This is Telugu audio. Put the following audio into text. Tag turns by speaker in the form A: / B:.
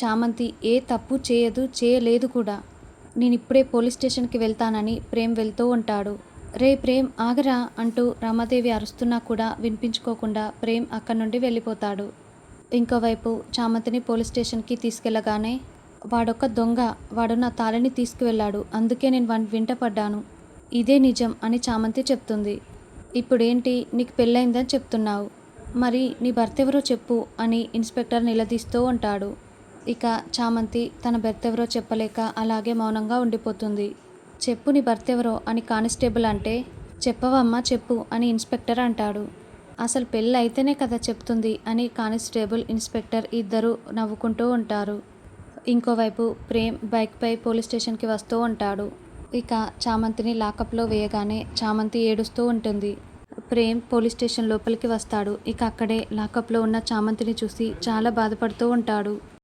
A: చామంతి ఏ తప్పు చేయలేదు కూడా. నేనిప్పుడే పోలీస్ స్టేషన్‌కి వెళ్తానని ప్రేమ్ వెళ్తూ ఉంటాడు. రేయ్ ప్రేమ్ ఆగరా అంటూ రమాదేవి అరుస్తున్నా కూడా వినిపించుకోకుండా ప్రేమ్ అక్కడి నుండి వెళ్ళిపోతాడు. ఇంకోవైపు చామంతిని పోలీస్ స్టేషన్‌కి తీసుకెళ్ళగానే వాడొక దొంగ, వాడు నా తాళిని తీసుకువెళ్ళాడు, అందుకే నేను వాని వెంట పడ్డాను. ఇదే నిజం అని చామంతి చెప్తుంది. ఇప్పుడేంటి నీకు పెళ్ళయిందని చెప్తున్నావు, మరి నీ భర్త ఎవరో చెప్పు అని ఇన్స్పెక్టర్ నిలదీస్తూ ఉంటాడు. ఇక చామంతి తన భర్త ఎవరో చెప్పలేక అలాగే మౌనంగా ఉండిపోతుంది. చెప్పు నీ భర్త ఎవరో అని కానిస్టేబుల్ అంటే, చెప్పవమ్మా చెప్పు అని ఇన్స్పెక్టర్ అంటాడు. అసలు పెళ్ళి అయితేనే కదా చెప్తుంది అని కానిస్టేబుల్ ఇన్స్పెక్టర్ ఇద్దరు నవ్వుకుంటూ ఉంటారు. ఇంకోవైపు ప్రేమ్ బైక్పై పోలీస్ స్టేషన్‌కి వస్తూ ఉంటాడు. ఇక చామంతిని లాకప్‌లో వేయగానే చామంతి ఏడుస్తూ ఉంటుంది. ప్రేమ్ పోలీస్ స్టేషన్ లోపలికి వస్తాడు. ఇక అక్కడే లాకప్‌లో ఉన్న చామంతిని చూసి చాలా బాధపడుతూ ఉంటాడు.